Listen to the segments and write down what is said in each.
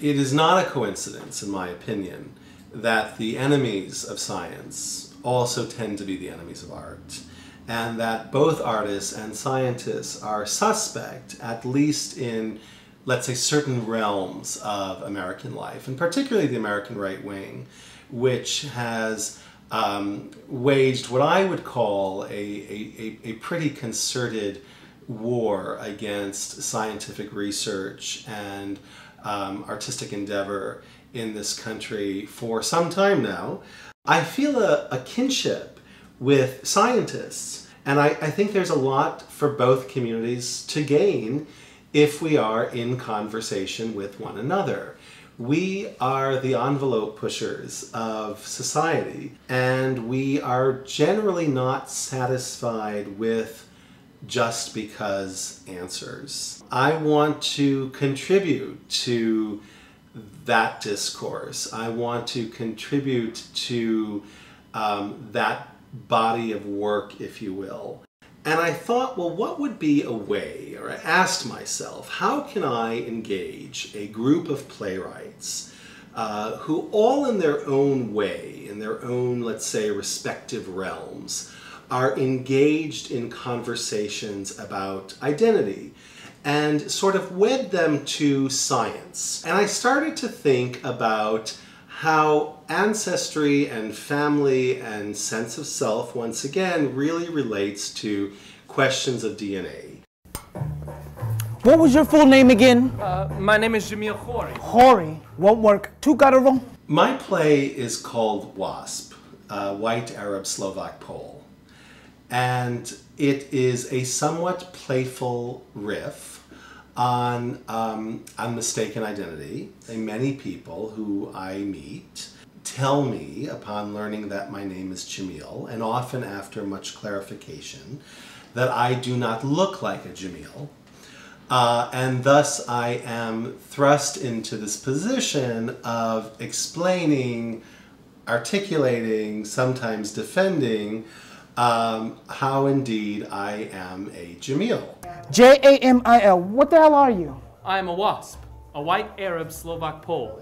It is not a coincidence, in my opinion, that the enemies of science also tend to be the enemies of art, and that both artists and scientists are suspect, at least in, let's say, certain realms of American life, and particularly the American right wing, which has waged what I would call a pretty concerted war against scientific research and artistic endeavor in this country for some time now. I feel a kinship with scientists, and I think there's a lot for both communities to gain if we are in conversation with one another. We are the envelope pushers of society, and we are generally not satisfied with just because answers. I want to contribute to that discourse. I want to contribute to that body of work, if you will. And I thought, well, what would be a way, or I asked myself, how can I engage a group of playwrights who all in their own way, in their own, let's say, respective realms, are engaged in conversations about identity and sort of wed them to science. And I started to think about how ancestry and family and sense of self, once again, really relates to questions of DNA. What was your full name again? My name is Jamil Khoury. Khoury. Won't work. Two guttural. My play is called WASP, White Arab Slovak Pole. And it is a somewhat playful riff on mistaken identity. Many people who I meet tell me, upon learning that my name is Jamil, and often after much clarification, that I do not look like a Jamil. And thus I am thrust into this position of explaining, articulating, sometimes defending how indeed I am a Jamil. Jamil. What the hell are you? I am a WASP, a White Arab Slovak Pole.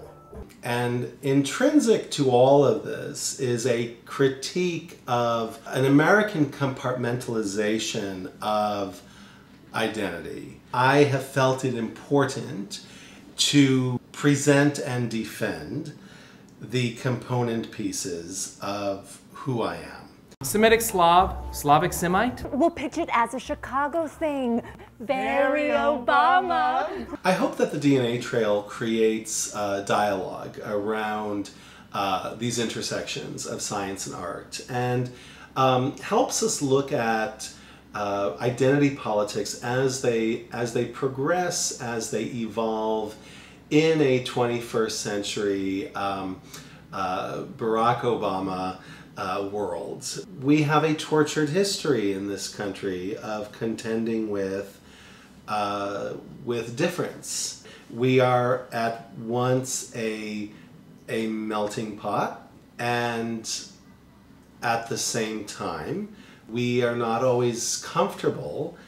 And intrinsic to all of this is a critique of an American compartmentalization of identity. I have felt it important to present and defend the component pieces of who I am. Semitic Slav, Slavic Semite. We'll pitch it as a Chicago thing. Very Obama. I hope that the DNA Trail creates dialogue around these intersections of science and art, and helps us look at identity politics as they progress, as they evolve in a 21st century Barack Obama world. We have a tortured history in this country of contending with difference. We are at once a melting pot, and at the same time we are not always comfortable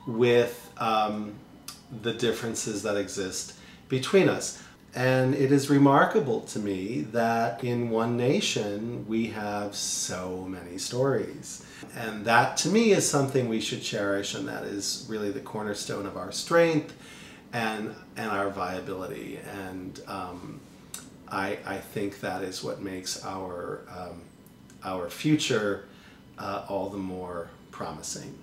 with the differences that exist between us. And it is remarkable to me that in one nation we have so many stories. And that to me is something we should cherish, and that is really the cornerstone of our strength and our viability. And I think that is what makes our future all the more promising.